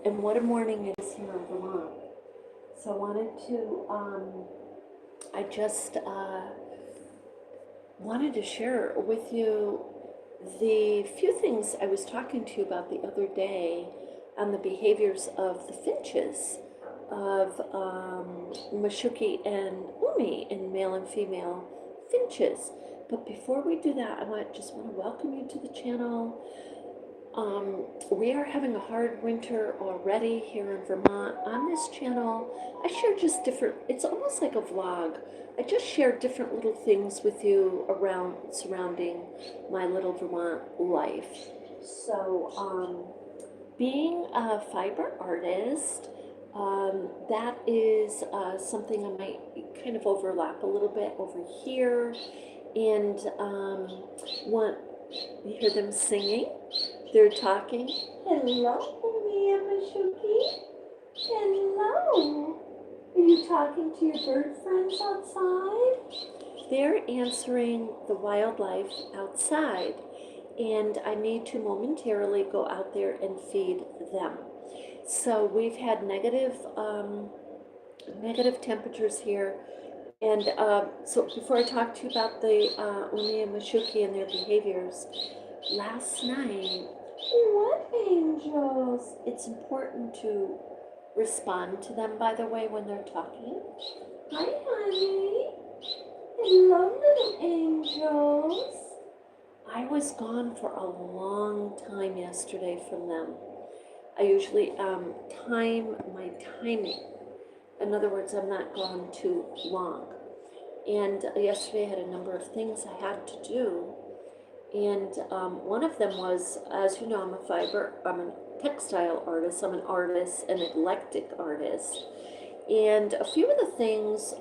And what a morning it is here in Vermont. So I wanted to, I just wanted to share with you the few things I was talking to you about the other day on the behaviors of the finches of Mashuki and Umi in male and female finches. But before we do that, just want to welcome you to the channel. We are having a hard winter already here in Vermont. On this channel, I share just different, it's almost like a vlog. I just share different little things with you around surrounding my little Vermont life. So, being a fiber artist, that is something I might kind of overlap a little bit over here. And one, you hear them singing? They're talking. Hello, Mia Mashuki. Hello. Are you talking to your bird friends outside? They're answering the wildlife outside, and I need to momentarily go out there and feed them. So we've had negative temperatures here. And so before I talk to you about the Umi and Mashuki and their behaviors, last night, what angels? It's important to respond to them, by the way, when they're talking. Hi, honey. Hello, little angels. I was gone for a long time yesterday from them. I usually time my timing. In other words, I'm not gone too long. And yesterday I had a number of things I had to do. And one of them was, as you know, I'm a textile artist, I'm an artist, an eclectic artist. And a few of the things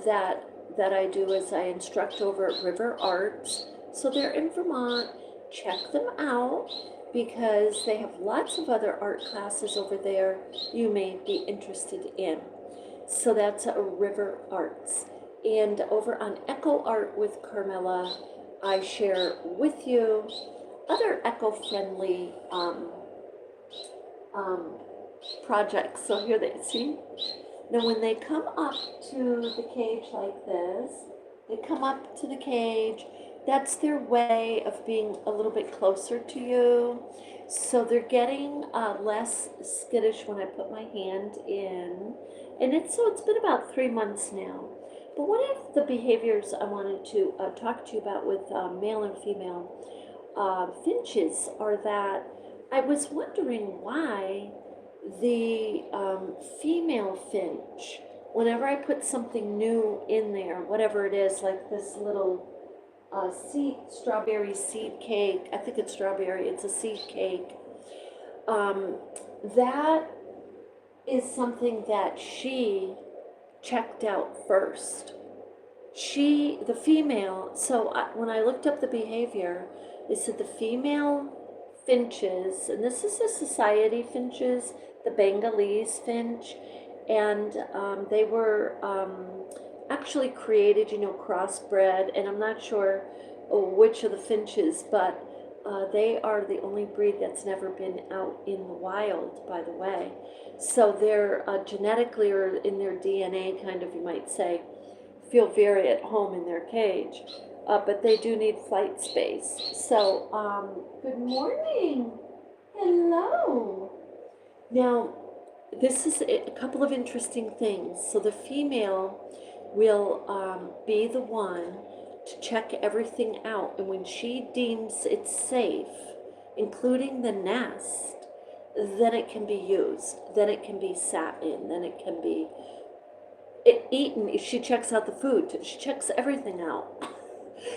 that I do is I instruct over at River Arts. So they're in Vermont. Check them out because they have lots of other art classes over there you may be interested in. So that's a River Arts. And over on Echo Art with Carmela, I share with you other eco-friendly projects. So here they see. Now when they come up to the cage like this, they come up to the cage. That's their way of being a little bit closer to you. So they're getting less skittish when I put my hand in. And it's been about 3 months now. But one of the behaviors I wanted to talk to you about with male and female finches are that I was wondering why the female finch, whenever I put something new in there, whatever it is, like this little strawberry seed cake, I think it's strawberry, it's a seed cake, that is something that she checked out first. The female, so when I looked up the behavior, they said the female finches, and this is the society finches, the Bengalese finch, and they were actually created, crossbred, and I'm not sure which of the finches, but they are the only breed that's never been out in the wild, by the way. So they're genetically, or in their DNA, kind of, you might say, feel very at home in their cage. But they do need flight space. So, good morning. Hello. Now, this is a couple of interesting things. So the female will be the one to check everything out. And when she deems it safe, including the nest, then it can be used. Then it can be sat in. Then it can be eaten. She checks out the food. She checks everything out.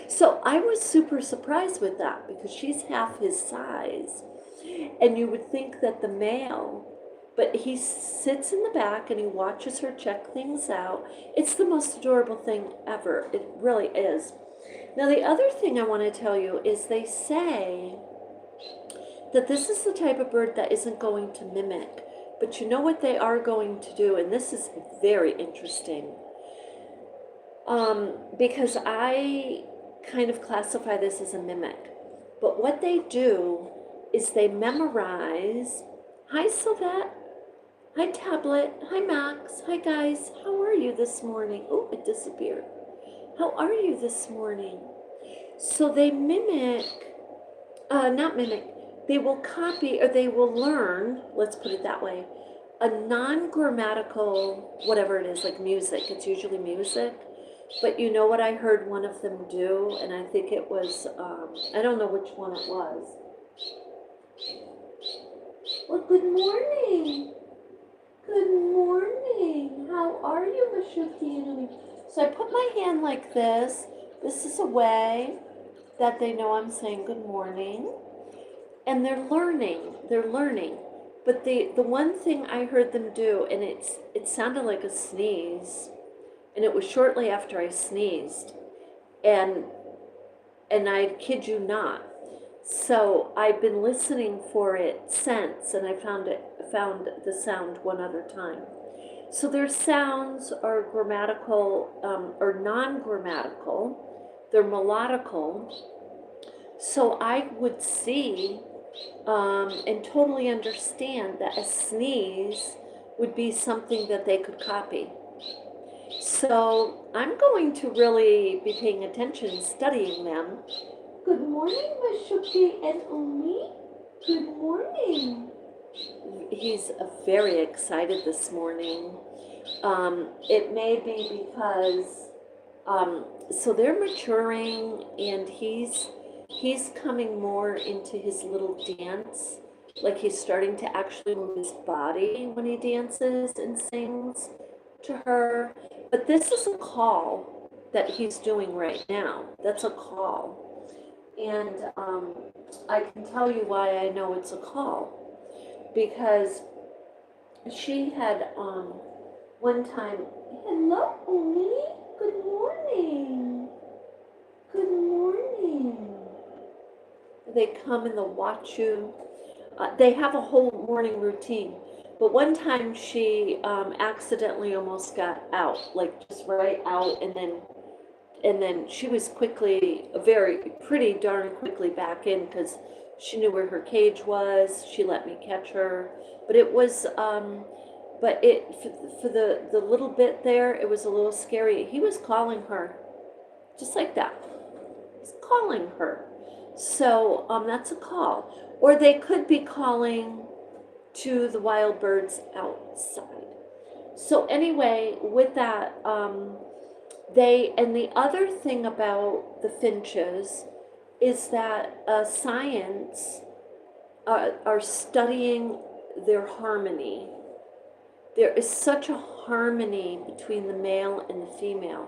So I was super surprised with that because she's half his size. And you would think that the male, but he sits in the back and he watches her check things out. It's the most adorable thing ever. It really is. Now, the other thing I want to tell you is they say that this is the type of bird that isn't going to mimic. But you know what they are going to do? And this is very interesting. Because I kind of classify this as a mimic. But what they do is they memorize Hi, Sylvette. Hi, Tablet. Hi, Max. Hi, guys. How are you this morning? Oh, it disappeared. How are you this morning? So they mimic, not mimic, they will copy or they will learn, let's put it that way, a non-grammatical, whatever it is, like music. It's usually music. But you know what I heard one of them do? And I think it was, I don't know which one it was. Well, good morning. Good morning. How are you, Mashuki? So I put my hand like this. This is a way that they know I'm saying good morning. And they're learning. But the one thing I heard them do, and it sounded like a sneeze, and it was shortly after I sneezed, and I kid you not. So I've been listening for it since, and I found the sound one other time. So their sounds are grammatical or non-grammatical. They're melodical. So I would see and totally understand that a sneeze would be something that they could copy. So I'm going to really be paying attention, studying them. Good morning, Mashuki and Umi. Good morning. He's very excited this morning. It may be because, so they're maturing and he's coming more into his little dance. Like he's starting to actually move his body when he dances and sings to her. But this is a call that he's doing right now. That's a call. And I can tell you why I know it's a call. Because she had one time, hello, Umi. Good morning. Good morning. They come and they'll watch you. They have a whole morning routine. But one time she accidentally almost got out, like just right out, and then she was quickly, pretty darn quickly back in because she knew where her cage was. She let me catch her, but it was, but it for the little bit there, it was a little scary. He was calling her, just like that. He's calling her. So that's a call. Or they could be calling to the wild birds outside. So anyway, with that, and the other thing about the finches is that science are studying their harmony. There is such a harmony between the male and the female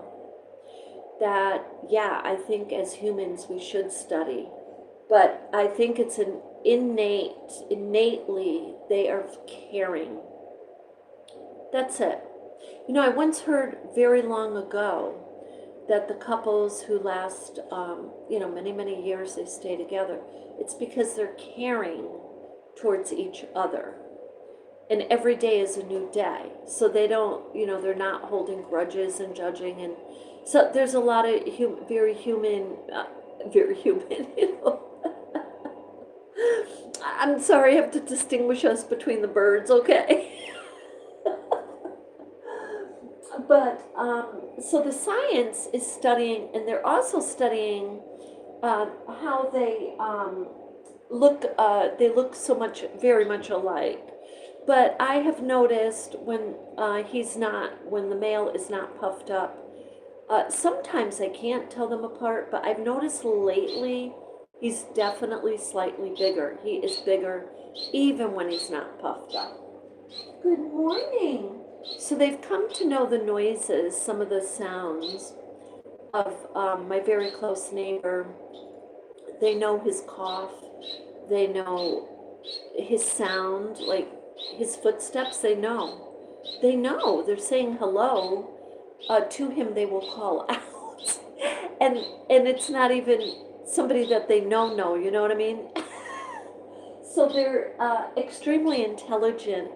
that, yeah, I think as humans we should study. But I think it's an innately, they are caring. That's it. You know, I once heard very long ago that the couples who last, many, many years they stay together, it's because they're caring towards each other. And every day is a new day. So they don't, they're not holding grudges and judging. And so there's a lot of very human, I'm sorry, I have to distinguish us between the birds, okay? But, so the science is studying, and they're also studying how they look very much alike. But I have noticed when when the male is not puffed up, sometimes I can't tell them apart, but I've noticed lately he's definitely slightly bigger. He is bigger even when he's not puffed up. Good morning. So they've come to know the noises, some of the sounds of my very close neighbor. They know his cough. They know his sound, like his footsteps. They know. They're saying hello to him. They will call out, and it's not even somebody that they know. You know what I mean? So they're extremely intelligent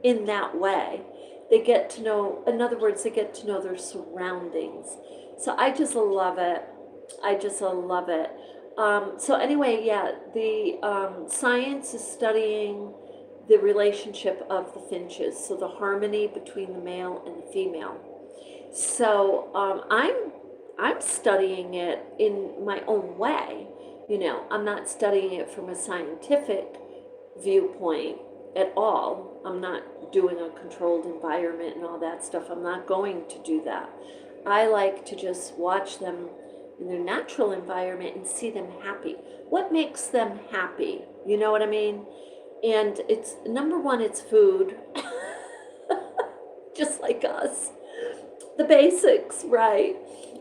in that way. They get to know, in other words, they get to know their surroundings. So I just love it. So anyway, yeah, the science is studying the relationship of the finches, so the harmony between the male and the female. So I'm studying it in my own way. You know, I'm not studying it from a scientific viewpoint at all. I'm not doing a controlled environment and all that stuff. I'm not going to do that. I like to just watch them in their natural environment and see them happy. What makes them happy? You know what I mean? And it's number one, it's food, just like us. The basics, right?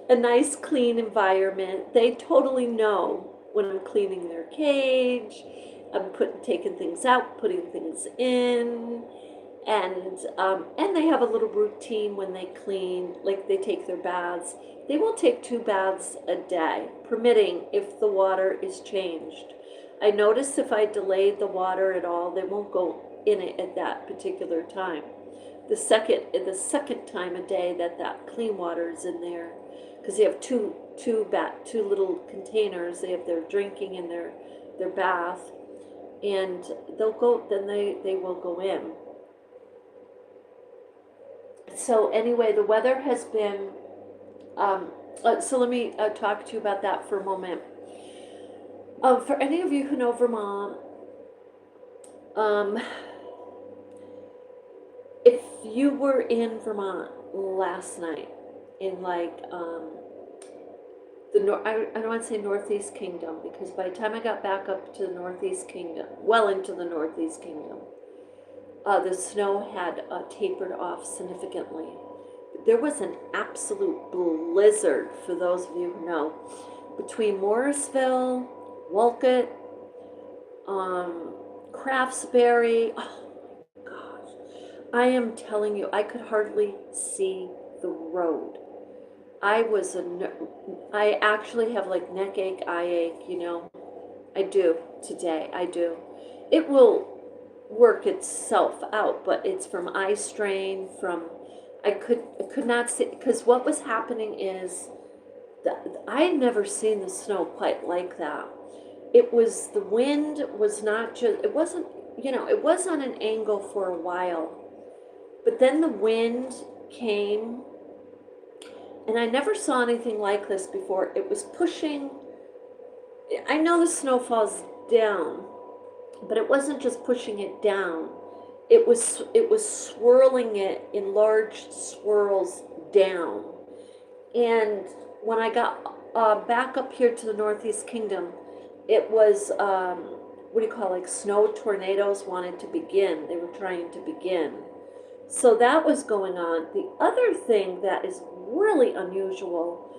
A nice clean environment. They totally know when I'm cleaning their cage, I'm taking things out, putting things in, and they have a little routine when they clean, like they take their baths. They will take 2 baths a day, permitting if the water is changed. I notice if I delayed the water at all, they won't go in it at that particular time. The second time a day that clean water is in there, because they have two little containers. They have their drinking and their bath, and they will go in. So anyway, the weather has been. So let me talk to you about that for a moment. For any of you who know Vermont, if you were in Vermont last night, in like I don't want to say Northeast Kingdom, because by the time I got back up to the Northeast Kingdom, well into the Northeast Kingdom, the snow had tapered off significantly. There was an absolute blizzard, for those of you who know, between Morrisville, Wolcott, Craftsbury. Oh my gosh. I am telling you, I could hardly see the road. I actually have like neck ache, eye ache, you know. I do today, I do. It will work itself out, but it's from eye strain, I could not see, because what was happening is that I had never seen the snow quite like that. The wind was not just, it wasn't, you know, it was on an angle for a while, but then the wind came, and I never saw anything like this before. It was pushing, I know the snow falls down, but it wasn't just pushing it down. It was swirling it in large swirls down. And when I got back up here to the Northeast Kingdom, it was, what do you call it, like snow tornadoes wanted to begin. They were trying to begin. So that was going on. The other thing that is really unusual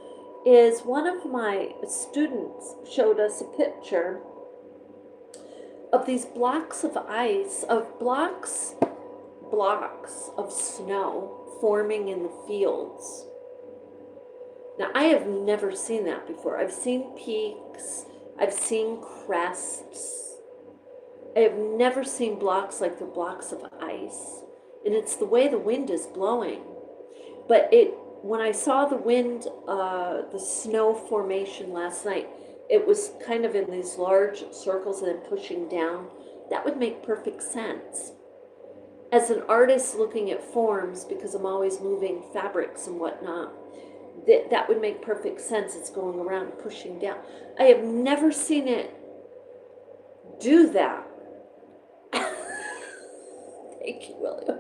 is one of my students showed us a picture of these blocks of ice, blocks of snow forming in the fields. Now, I have never seen that before. I've seen peaks, I've seen crests. I have never seen blocks like the blocks of ice. And it's the way the wind is blowing. But when I saw the wind, the snow formation last night, it was kind of in these large circles and then pushing down. That would make perfect sense. As an artist looking at forms, because I'm always moving fabrics and whatnot, that would make perfect sense. It's going around pushing down. I have never seen it do that. Thank you, William.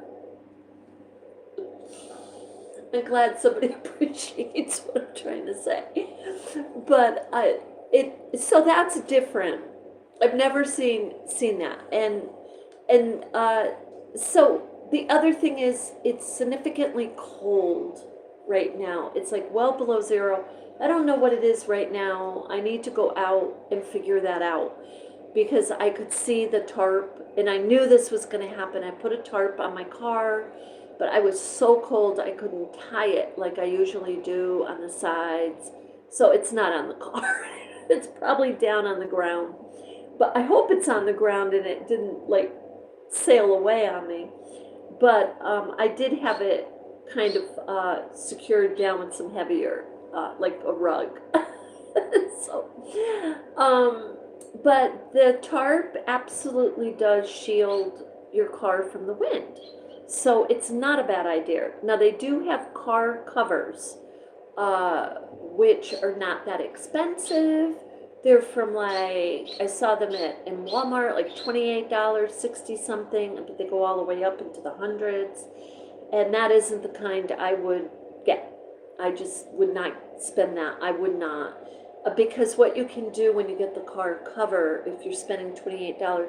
I'm glad somebody appreciates what I'm trying to say. But so that's different. I've never seen that. And so the other thing is, it's significantly cold right now. It's like well below zero. I don't know what it is right now. I need to go out and figure that out, because I could see the tarp, and I knew this was going to happen. I put a tarp on my car, but I was so cold I couldn't tie it like I usually do on the sides. So it's not on the car. It's probably down on the ground. But I hope it's on the ground and it didn't like sail away on me. But I did have it kind of secured down with some heavier, like a rug. So, but the tarp absolutely does shield, your car from the wind. So it's not a bad idea. Now they do have car covers, which are not that expensive. They're from like, I saw them in Walmart, like $28, 60 something, but they go all the way up into the hundreds. And that isn't the kind I would get. I just would not spend that. I would not. Because what you can do when you get the car cover, if you're spending $28,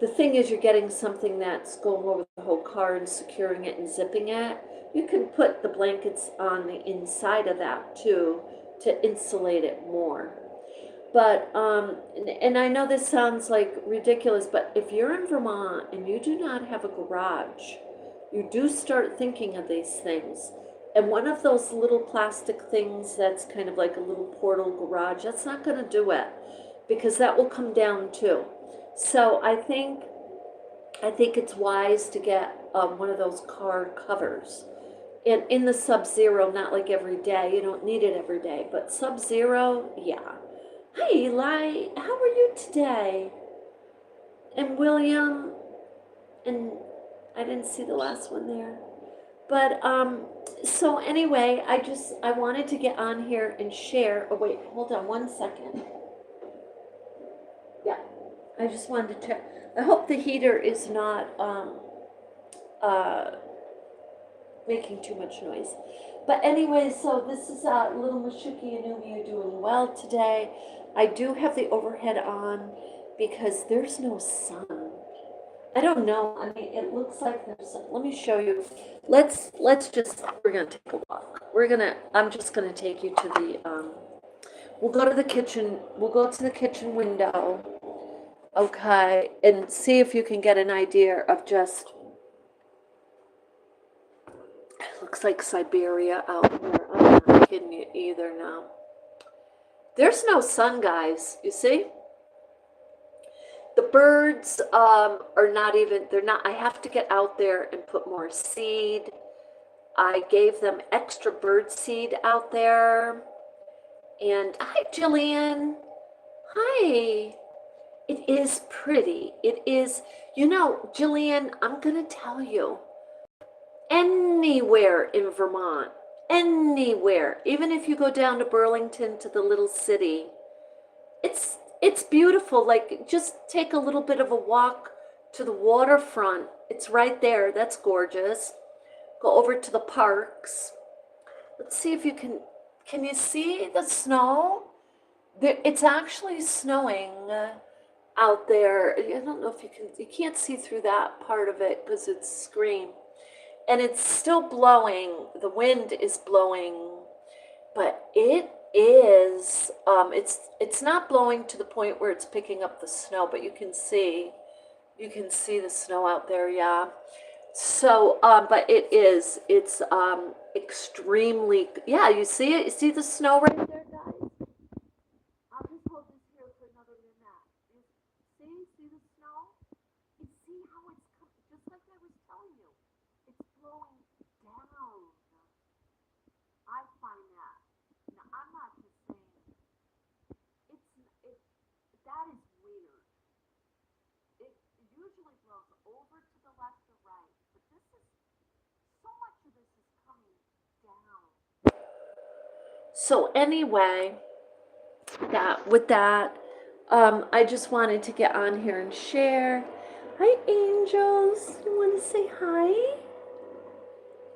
the thing is you're getting something that's going over the whole car and securing it and zipping it. You can put the blankets on the inside of that too to insulate it more. But, and I know this sounds like ridiculous, but if you're in Vermont and you do not have a garage, you do start thinking of these things. And one of those little plastic things that's kind of like a little portal garage, that's not going to do it, because that will come down too. So I think it's wise to get one of those car covers. And in the sub-zero, not like every day, you don't need it every day, but sub-zero, yeah. Hi Eli, how are you today? And William, and I didn't see the last one there. But, so anyway, I wanted to get on here and share. Oh, wait, hold on one second. Yeah, I just wanted to check. I hope the heater is not, making too much noise. But anyway, so this is little Mashuki Anumi doing well today. I do have the overhead on because there's no sun. I don't know. I mean, it looks like there's some. Let me show you. We're gonna take a walk. I'm just gonna take you to the, we'll go to the kitchen. We'll go to the kitchen window. Okay. And see if you can get an idea of just, it looks like Siberia out there. I'm not kidding you either now. There's no sun, guys. You see? The birds are not even, I have to get out there and put more seed. I gave them extra bird seed out there. And hi, Jillian. Hi. It is pretty. It is, Jillian, I'm going to tell you, anywhere in Vermont, anywhere, even if you go down to Burlington to the little city, it's beautiful. Like, just take a little bit of a walk to the waterfront. It's right there. That's gorgeous. Go over to the parks. Let's see if you can you see the snow? It's actually snowing out there. I don't know if you can't see through that part of it because it's screen. And it's still blowing. The wind is blowing, but it is, it's not blowing to the point where it's picking up the snow, but you can see the snow out there, yeah. So, but it's extremely, yeah, you see it? You see the snow right there, guys? I'll just hold this here for another minute. See the snow? You see how it's, just like I was telling you, it's blowing down. I find that. Now, I'm not just saying, that is weird. It usually blows over to the left or right, but so much of this is coming down. So anyway, with that, I just wanted to get on here and share. Hi, angels. You want to say hi?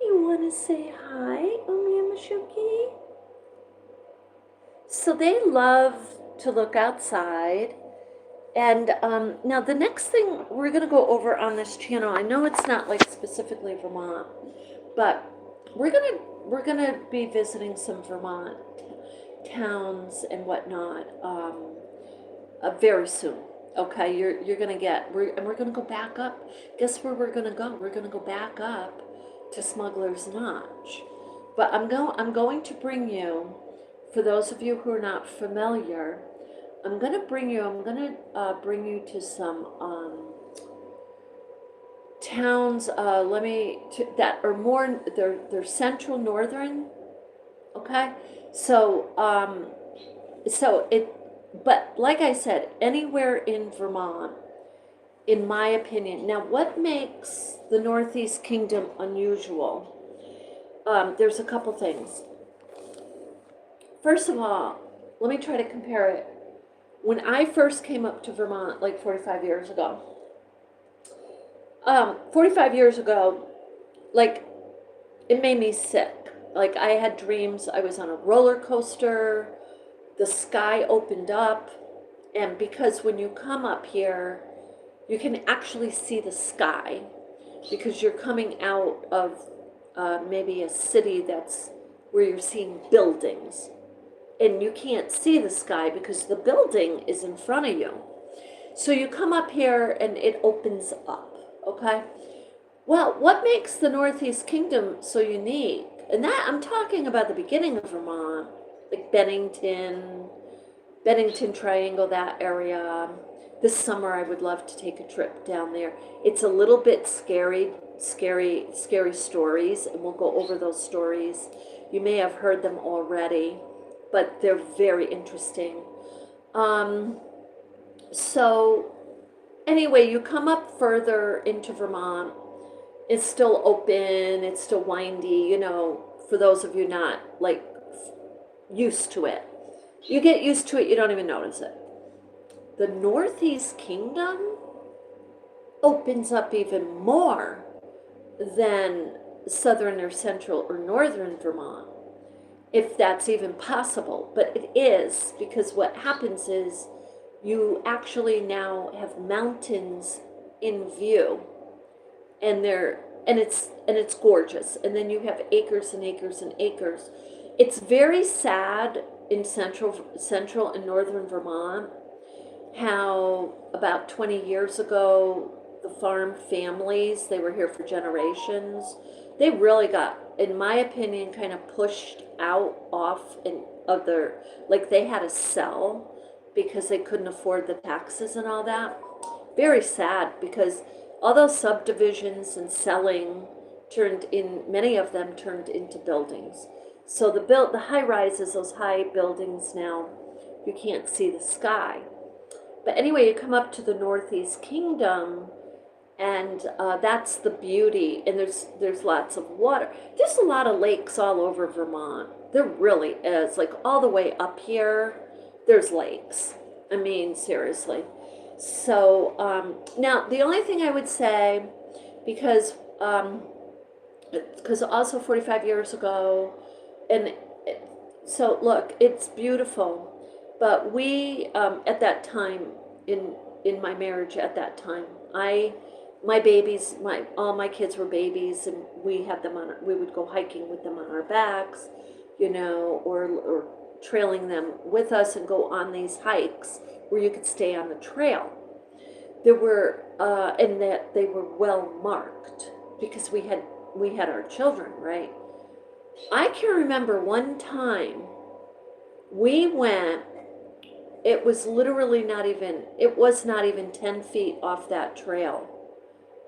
You want to say hi, Umi and Mashuki? So they love to look outside. And now the next thing we're going to go over on this channel, I know it's not like specifically Vermont, but we're gonna be visiting some Vermont towns and whatnot very soon. Okay, you're gonna get, and we're gonna go back up. Guess where we're gonna go? We're gonna go back up to Smuggler's Notch. But I'm going to bring you, for those of you who are not familiar, I'm gonna bring you to some towns. That are more, they're central northern. Okay, so but like I said, anywhere in Vermont, in my opinion. Now, what makes the Northeast Kingdom unusual? There's a couple things. First of all, let me try to compare it. When I first came up to Vermont, like 45 years ago, 45 years ago, like, it made me sick. Like, I had dreams, I was on a roller coaster, the sky opened up, and because when you come up here, you can actually see the sky because you're coming out of maybe a city that's where you're seeing buildings, and you can't see the sky because the building is in front of you. So you come up here and it opens up, okay? Well, what makes the Northeast Kingdom so unique, and that I'm talking about the beginning of Vermont, like Bennington Triangle, that area. This summer I would love to take a trip down there. It's a little bit scary stories, and we'll go over those stories. You may have heard them already, but they're very interesting. So anyway, you come up further into Vermont. It's still open, it's still windy, for those of you not like used to it. You get used to it, you don't even notice it. The Northeast Kingdom opens up even more than southern or central or northern Vermont, if that's even possible. But it is, because what happens is you actually now have mountains in view, and it's gorgeous, and then you have acres and acres and acres. It's very sad in central and northern Vermont how about 20 years ago the farm families, they were here for generations, they really got, in my opinion, kind of pushed out off in other, like they had to sell because they couldn't afford the taxes and all that. Very sad, because all those subdivisions and selling many of them turned into buildings. So the high rises, those high buildings now, you can't see the sky. But anyway, you come up to the Northeast Kingdom, and that's the beauty. And there's lots of water. There's a lot of lakes all over Vermont. There really is. Like all the way up here, there's lakes. I mean, seriously. So now the only thing I would say, because also 45 years ago, and so look, it's beautiful. But we, at that time, in my marriage at that time, all my kids were babies, and we would go hiking with them on our backs, or trailing them with us and go on these hikes where you could stay on the trail. There were, and that they were well marked because we had our children, right? I can remember one time we went. It was literally not even 10 feet off that trail,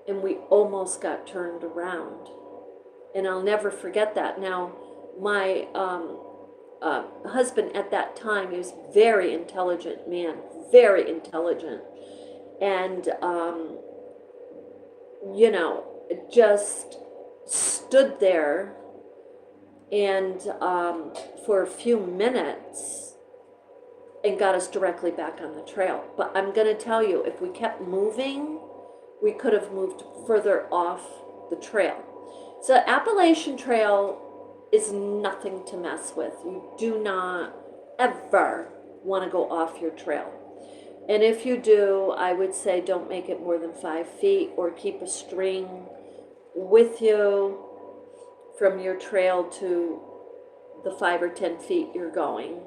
and we almost got turned around. And I'll never forget that. Now, my husband at that time, he was a very intelligent man, very intelligent, and just stood there and for a few minutes and got us directly back on the trail. But I'm going to tell you, if we kept moving, we could have moved further off the trail. So Appalachian Trail is nothing to mess with. You do not ever want to go off your trail. And if you do, I would say don't make it more than 5 feet, or keep a string with you from your trail to the 5 or 10 feet you're going.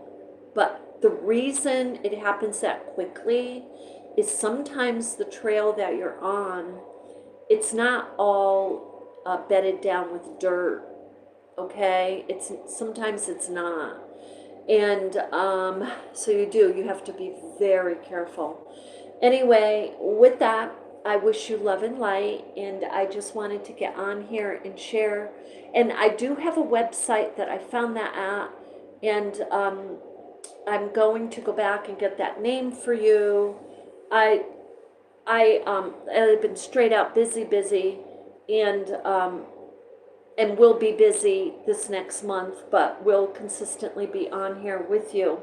But the reason it happens that quickly is sometimes the trail that you're on, it's not all bedded down with dirt, okay? Sometimes it's not. And so you have to be very careful. Anyway, with that, I wish you love and light, and I just wanted to get on here and share. And I do have a website that I found that at, and I'm going to go back and get that name for you. I've been straight out busy, and will be busy this next month, but will consistently be on here with you.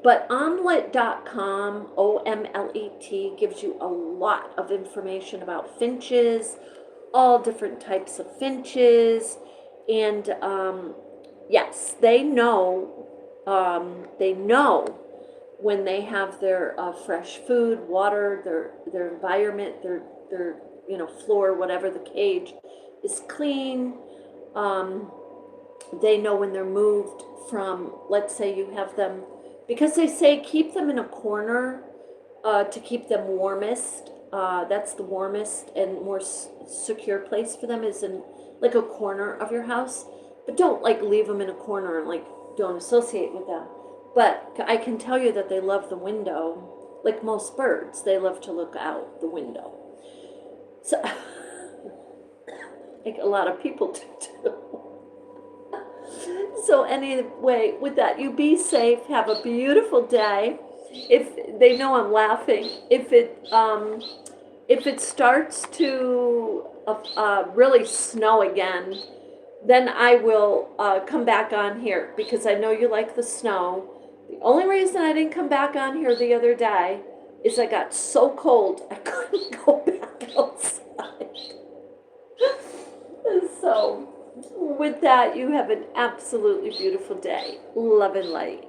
But omlet.com, OMLET, gives you a lot of information about finches, all different types of finches, and yes, they know. They know when they have their fresh food, water, their environment, their floor, whatever the cage is clean. They know when they're moved from, let's say you have them, because they say keep them in a corner to keep them warmest. That's the warmest and more secure place for them is in like a corner of your house. But don't like leave them in a corner and like don't associate with them. But I can tell you that they love the window. Like most birds, they love to look out the window. So, like a lot of people do too. So anyway, with that, you be safe. Have a beautiful day. If they know I'm laughing, if it starts to really snow again, then I will come back on here because I know you like the snow. The only reason I didn't come back on here the other day is I got so cold I couldn't go back outside. So with that, you have an absolutely beautiful day. Love and light.